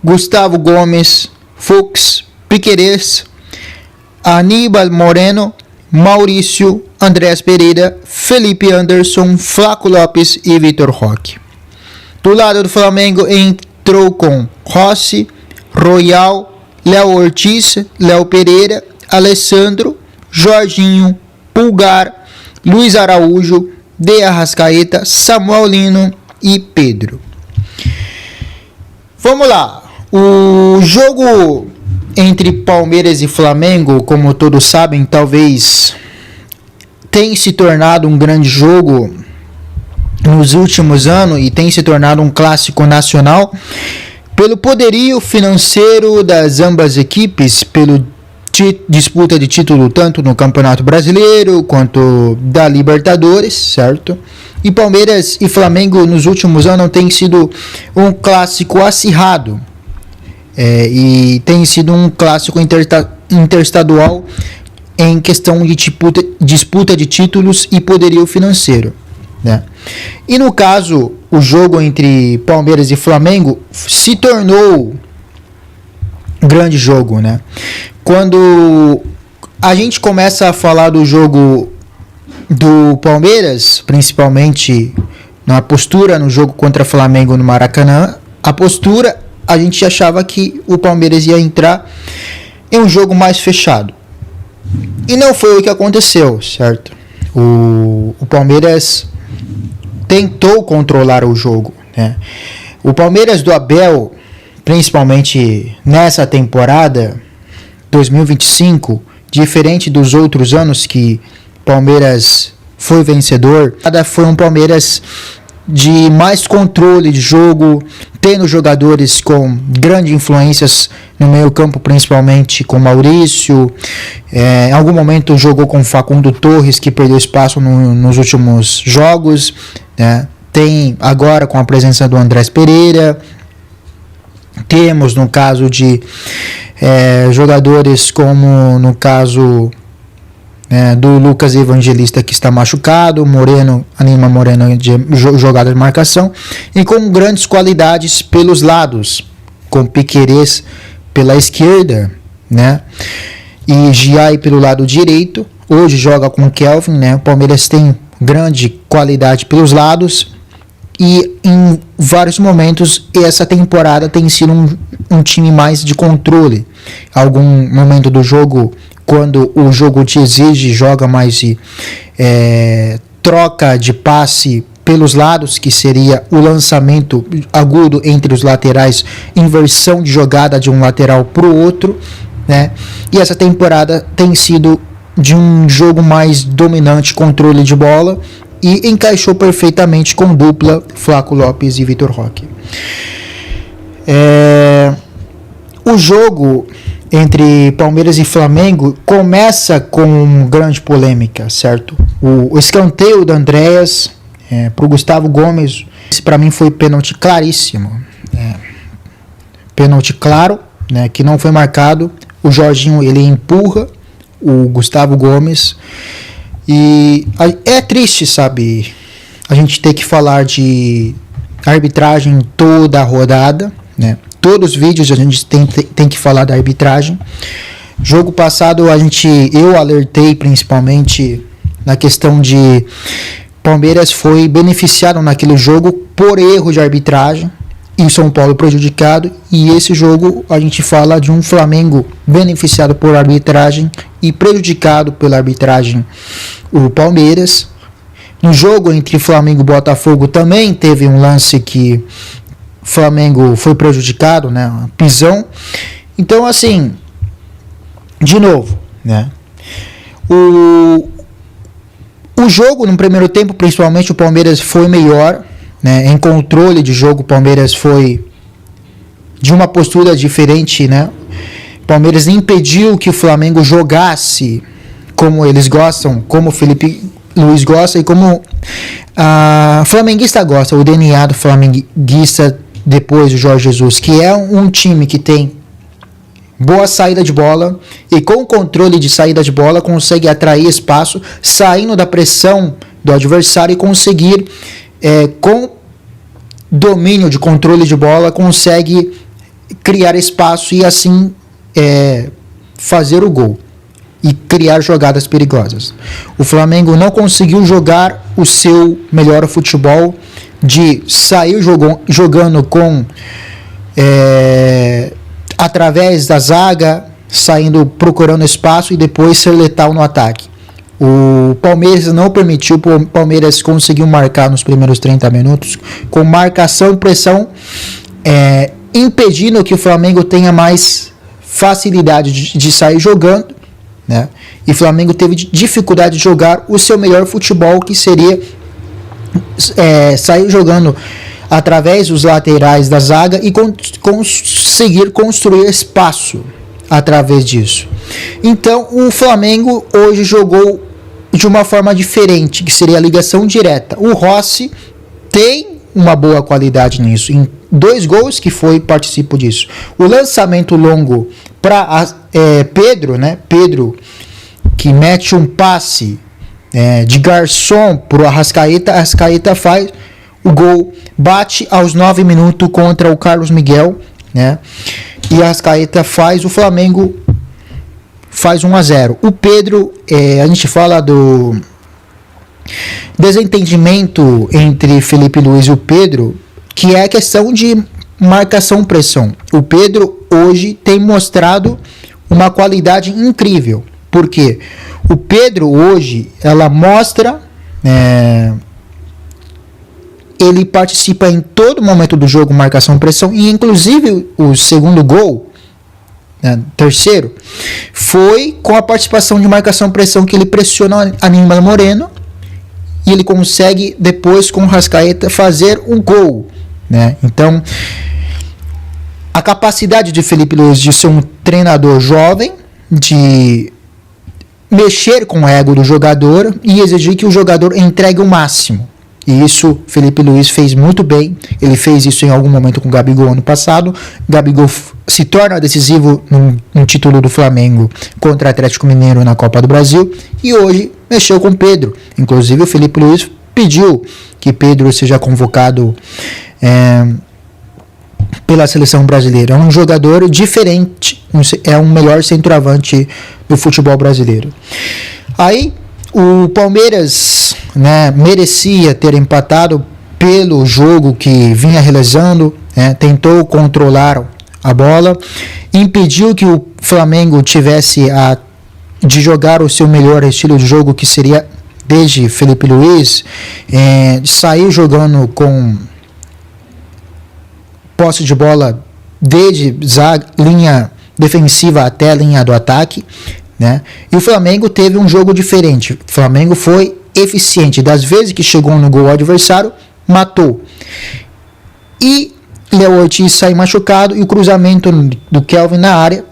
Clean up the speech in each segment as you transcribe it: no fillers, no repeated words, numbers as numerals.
Gustavo Gomes, Fux, Piquerez, Aníbal Moreno, Maurício, Andrés Pereira, Felipe Anderson, Flaco Lopes e Vitor Roque. Do lado do Flamengo entrou com Rossi, Royal, Léo Ortiz, Léo Pereira, Alessandro, Jorginho, Pulgar, Luiz Araújo, De Arrascaeta, Samuel Lino e Pedro. Vamos lá. O jogo entre Palmeiras e Flamengo, como todos sabem, talvez tenha se tornado um grande jogo nos últimos anos e tem se tornado um clássico nacional pelo poderio financeiro das ambas equipes, pelo disputa de título tanto no Campeonato Brasileiro quanto da Libertadores, certo? E Palmeiras e Flamengo nos últimos anos tem sido um clássico acirrado e tem sido um clássico interestadual em questão de disputa de títulos e poderio financeiro, né? E no caso, o jogo entre Palmeiras e Flamengo se tornou um grande jogo, né? Quando a gente começa a falar do jogo do Palmeiras, principalmente na postura no jogo contra Flamengo no Maracanã, a gente achava que o Palmeiras ia entrar em um jogo mais fechado. E não foi o que aconteceu, certo? O Palmeiras tentou controlar o jogo, né? O Palmeiras do Abel, principalmente nessa temporada 2025, diferente dos outros anos que Palmeiras foi vencedor, foi um Palmeiras de mais controle de jogo, tendo jogadores com grandes influências no meio campo, principalmente com Maurício, em algum momento jogou com Facundo Torres, que perdeu espaço nos últimos jogos, né? Tem agora com a presença do Andrés Pereira, temos no caso de jogadores como no caso do Lucas Evangelista, que está machucado, Anima Moreno de jogada de marcação, e com grandes qualidades pelos lados, com Piquerez pela esquerda, né? E Giai pelo lado direito. Hoje joga com Kelvin, né? O Palmeiras tem grande qualidade pelos lados e em vários momentos essa temporada tem sido um time mais de controle. Algum momento do jogo, quando o jogo te exige, joga mais de troca de passe pelos lados, que seria o lançamento agudo entre os laterais, inversão de jogada de um lateral para o outro, né? E essa temporada tem sido de um jogo mais dominante, controle de bola, e encaixou perfeitamente com dupla Flaco Lopes e Vitor Roque. O jogo entre Palmeiras e Flamengo começa com grande polêmica, certo? O escanteio do Andréas para o Gustavo Gomes, para mim foi pênalti claríssimo, pênalti claro, né, que não foi marcado. O Jorginho, ele empurra o Gustavo Gomes e é triste, sabe, a gente ter que falar de arbitragem toda a rodada, né? Todos os vídeos a gente tem que falar da arbitragem. Jogo passado eu alertei principalmente na questão de Palmeiras foi beneficiado naquele jogo por erro de arbitragem e São Paulo prejudicado, e esse jogo a gente fala de um Flamengo beneficiado por arbitragem e prejudicado pela arbitragem o Palmeiras. No jogo entre Flamengo e Botafogo também teve um lance que Flamengo foi prejudicado, né? Pisão. Então, assim, de novo, né? O jogo no primeiro tempo, principalmente, o Palmeiras foi melhor, né? Em controle de jogo, o Palmeiras foi de uma postura diferente, né? O Palmeiras impediu que o Flamengo jogasse como eles gostam, como o Felipe Luiz gosta e como a flamenguista gosta, o DNA do flamenguista depois do Jorge Jesus, que é um time que tem boa saída de bola e com controle de saída de bola consegue atrair espaço, saindo da pressão do adversário e conseguir, com domínio de controle de bola, consegue criar espaço e assim fazer o gol e criar jogadas perigosas. O Flamengo não conseguiu jogar o seu melhor futebol de sair jogando com através da zaga, saindo procurando espaço e depois ser letal no ataque. O Palmeiras não permitiu, o Palmeiras conseguiu marcar nos primeiros 30 minutos com marcação, pressão, impedindo que o Flamengo tenha mais facilidade de sair jogando, né? E o Flamengo teve dificuldade de jogar o seu melhor futebol, que seria sair jogando através dos laterais da zaga e conseguir construir espaço através disso. Então o Flamengo hoje jogou de uma forma diferente, que seria a ligação direta. O Rossi tem uma boa qualidade nisso, em 2 gols que participou disso. O lançamento longo para Pedro, né? Pedro, que mete um passe de garçom para o Arrascaeta. Arrascaeta faz o gol, bate aos 9 minutos contra o Carlos Miguel, né? E a Arrascaeta faz, o Flamengo faz 1-0. O Pedro, a gente fala do desentendimento entre Felipe Luiz e o Pedro, que é a questão de marcação-pressão. O Pedro hoje tem mostrado uma qualidade incrível, porque o Pedro hoje, ela mostra, ele participa em todo momento do jogo, marcação-pressão, e inclusive o segundo gol, terceiro, foi com a participação de marcação-pressão, que ele pressiona a Aníbal Moreno e ele consegue depois com o Arrascaeta fazer um gol, né? Então a capacidade de Felipe Luiz de ser um treinador jovem, de mexer com o ego do jogador e exigir que o jogador entregue o máximo. E isso Felipe Luiz fez muito bem. Ele fez isso em algum momento com o Gabigol ano passado. Gabigol se torna decisivo no título do Flamengo contra o Atlético Mineiro na Copa do Brasil. E hoje mexeu com Pedro. Inclusive o Felipe Luiz pediu que Pedro seja convocado pela seleção brasileira. É um jogador diferente, é um melhor centroavante do futebol brasileiro. Aí o Palmeiras, merecia ter empatado pelo jogo que vinha realizando, tentou controlar a bola, impediu que o Flamengo tivesse de jogar o seu melhor estilo de jogo, que seria desde Felipe Luiz, sair jogando com posse de bola desde linha defensiva até a linha do ataque, né? E o Flamengo teve um jogo diferente. O Flamengo foi eficiente. Das vezes que chegou no gol adversário, matou. E Léo Ortiz sai machucado e o cruzamento do Kelvin na área.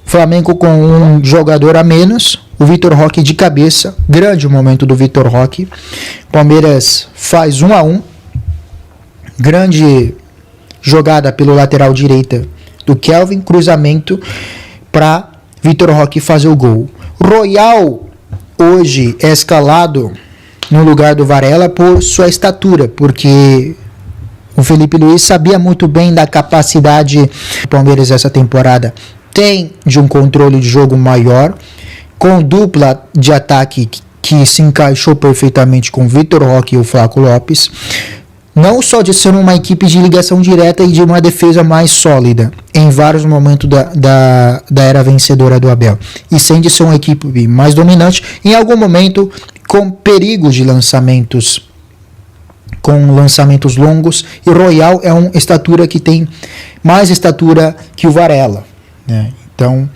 Flamengo com um jogador a menos. O Vitor Roque de cabeça. Grande momento do Vitor Roque. Palmeiras faz 1-1. Grande jogada pelo lateral direita do Kelvin. Cruzamento para Vitor Roque fazer o gol. Royal hoje é escalado no lugar do Varela por sua estatura, porque o Felipe Luiz sabia muito bem da capacidade que o Palmeiras essa temporada tem de um controle de jogo maior, com dupla de ataque que se encaixou perfeitamente com Vitor Roque e o Flaco Lopes. Não só de ser uma equipe de ligação direta e de uma defesa mais sólida em vários momentos da era vencedora do Abel, e sem de ser uma equipe mais dominante, em algum momento com perigo de lançamentos, com lançamentos longos. E Royal é uma estatura que tem mais estatura que o Varela, né? Então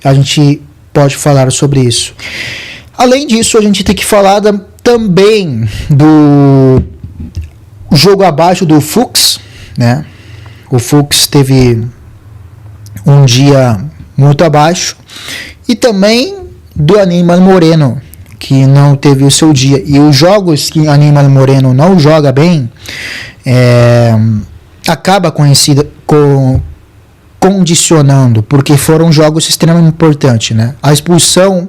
a gente pode falar sobre isso. Além disso, a gente tem que falar também do jogo abaixo do Fux, né? O Fux teve um dia muito abaixo, e também do Aníbal Moreno, que não teve o seu dia. E os jogos que Aníbal Moreno não joga bem, acaba condicionando, porque foram jogos extremamente importantes, né? A expulsão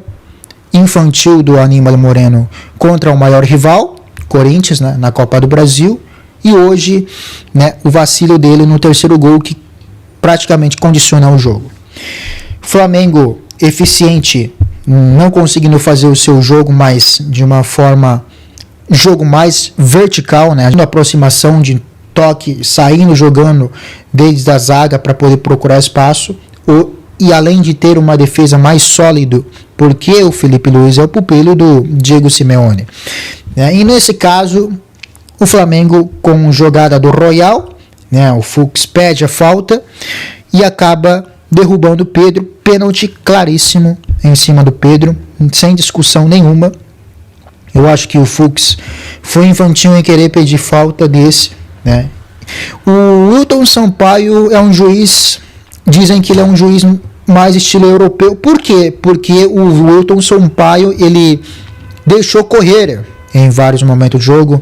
infantil do Aníbal Moreno contra o maior rival, Corinthians, né, na Copa do Brasil. E hoje, né, o vacilo dele no terceiro gol, que praticamente condicionar o jogo. Flamengo eficiente, não conseguindo fazer o seu jogo, mas de uma forma, jogo mais vertical, né? Aproximação de toque, saindo, jogando desde a zaga para poder procurar espaço, e além de ter uma defesa mais sólida, porque o Felipe Luiz é o pupilo do Diego Simeone, né? E nesse caso, o Flamengo, com jogada do Royal, né, o Fux pede a falta e acaba derrubando o Pedro, pênalti claríssimo em cima do Pedro, sem discussão nenhuma. Eu acho que o Fux foi infantil em querer pedir falta desse, né? O Wilton Sampaio é um juiz, dizem que ele é um juiz mais estilo europeu. Por quê? Porque o Wilton Sampaio, ele deixou correr em vários momentos do jogo,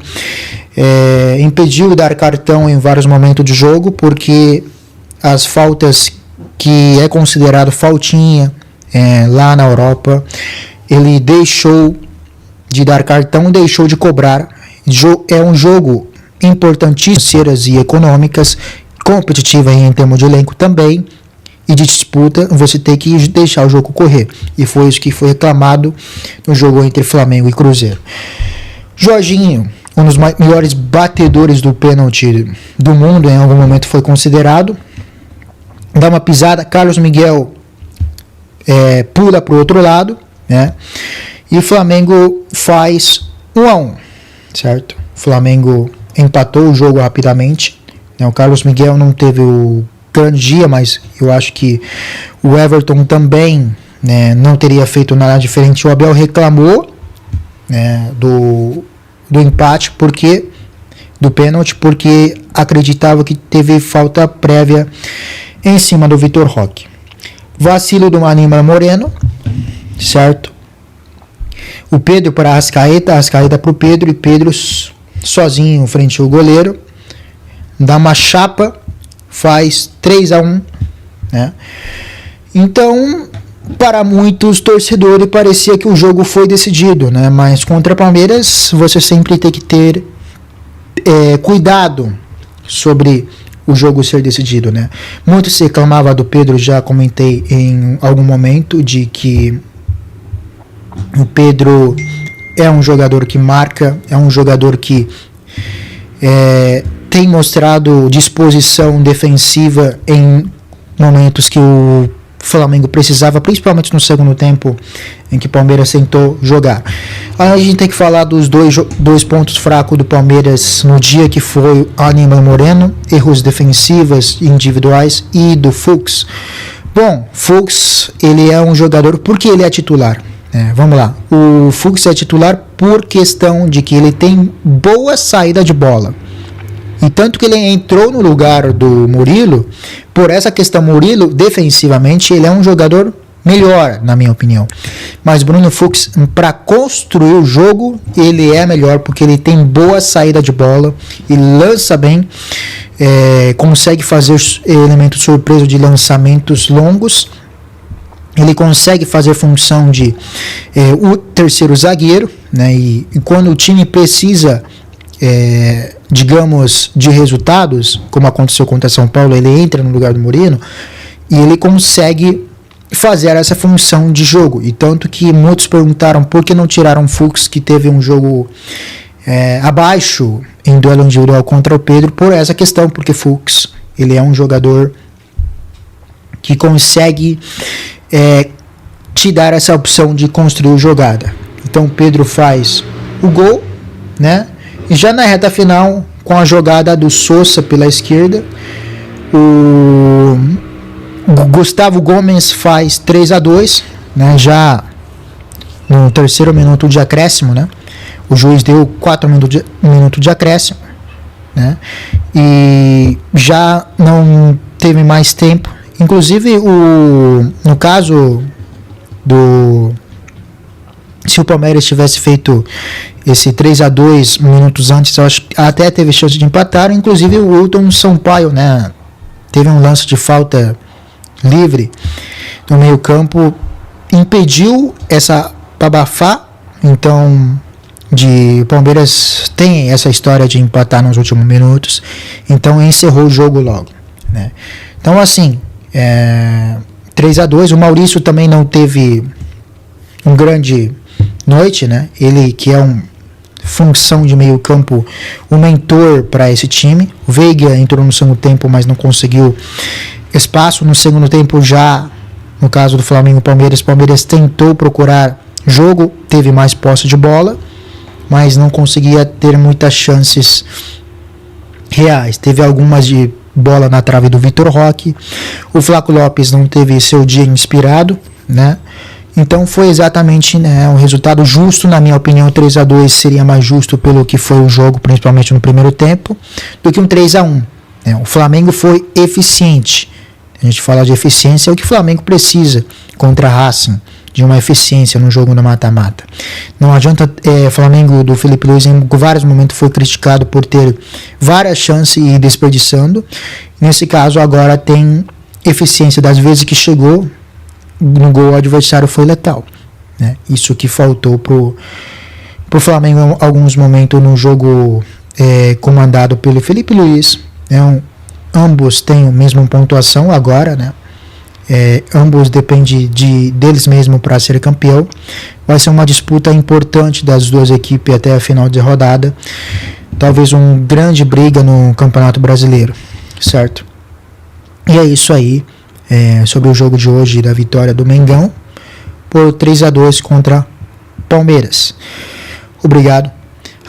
impediu dar cartão em vários momentos de jogo, porque as faltas que é considerado faltinha lá na Europa, ele deixou de dar cartão, deixou de cobrar. É um jogo importantíssimo, e econômicas, competitiva em termos de elenco também, e de disputa, você tem que deixar o jogo correr, e foi isso que foi reclamado no jogo entre Flamengo e Cruzeiro. Jorginho, um dos melhores batedores do pênalti do mundo, em algum momento foi considerado, dá uma pisada, Carlos Miguel pula para o outro lado, né? E o Flamengo faz 1-1, certo? O Flamengo empatou o jogo rapidamente, né? O Carlos Miguel não teve o grande dia, mas eu acho que o Everton também, né, não teria feito nada diferente. O Abel reclamou, né, do empate, do pênalti, porque acreditava que teve falta prévia em cima do Vitor Roque. Vacilo do Aníbal Moreno, certo? O Pedro para a Arrascaeta para o Pedro, e Pedro sozinho frente ao goleiro, dá uma chapa, faz 3-1, né? Então, para muitos torcedores parecia que o jogo foi decidido, né? Mas contra Palmeiras você sempre tem que ter cuidado sobre o jogo ser decidido, né? Muito se reclamava do Pedro, já comentei em algum momento, de que o Pedro é um jogador que marca, é um jogador que tem mostrado disposição defensiva em momentos que o Flamengo precisava, principalmente no segundo tempo, em que o Palmeiras tentou jogar. Aí a gente tem que falar dos dois pontos fracos do Palmeiras no dia, que foi o Aníbal Moreno, erros defensivos individuais, e do Fux. Bom, Fux, ele é um jogador, porque ele é titular. Vamos lá, o Fux é titular por questão de que ele tem boa saída de bola. E tanto que ele entrou no lugar do Murilo, por essa questão. Murilo, defensivamente, ele é um jogador melhor, na minha opinião. Mas Bruno Fux, para construir o jogo, ele é melhor, porque ele tem boa saída de bola, e lança bem, consegue fazer elementos surpresa de lançamentos longos. Ele consegue fazer função de o terceiro zagueiro, né? E quando o time precisa, digamos, de resultados, como aconteceu contra São Paulo, ele entra no lugar do Moreno e ele consegue fazer essa função de jogo. E tanto que muitos perguntaram por que não tiraram o Fux, que teve um jogo abaixo em duelo individual contra o Pedro, por essa questão, porque Fux, ele é um jogador que consegue te dar essa opção de construir jogada. Então o Pedro faz o gol, né? E já na reta final, com a jogada do Sousa pela esquerda, o Gustavo Gomes faz 3-2, né? Já no terceiro minuto de acréscimo, né? O juiz deu 4 minutos de acréscimo, né? E já não teve mais tempo. Inclusive, no caso se o Palmeiras tivesse feito esse 3-2 minutos antes, eu acho que até teve chance de empatar. Inclusive o Wilton Sampaio, né, teve um lance de falta livre no meio campo, impediu essa abafar. Então, o Palmeiras tem essa história de empatar nos últimos minutos, então encerrou o jogo logo, né? Então, assim, 3-2. O Maurício também não teve um grande noite, né? Ele que é função de meio campo, um mentor para esse time. O Veiga entrou no segundo tempo, mas não conseguiu espaço. No segundo tempo já, no caso do Flamengo e Palmeiras tentou procurar jogo, teve mais posse de bola, mas não conseguia ter muitas chances reais. Teve algumas de bola na trave do Vitor Roque. O Flaco Lopes não teve seu dia inspirado, né? Então foi exatamente, né, um resultado justo. Na minha opinião, 3-2 seria mais justo pelo que foi o jogo, principalmente no primeiro tempo, do que um 3-1. Né? O Flamengo foi eficiente. A gente fala de eficiência, é o que o Flamengo precisa contra a Racing, de uma eficiência no jogo no mata-mata. Não adianta, o Flamengo do Felipe Luiz em vários momentos foi criticado por ter várias chances e ir desperdiçando. Nesse caso agora tem eficiência, das vezes que chegou no gol, o adversário foi letal, né? Isso que faltou pro Flamengo em alguns momentos no jogo comandado pelo Felipe Luiz, né? Ambos têm a mesma pontuação agora, né? Ambos dependem deles mesmos para ser campeão. Vai ser uma disputa importante das duas equipes até a final de rodada. Talvez uma grande briga no Campeonato Brasileiro, certo? E é isso aí, sobre o jogo de hoje da vitória do Mengão por 3-2 contra Palmeiras. Obrigado,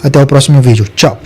até o próximo vídeo. Tchau.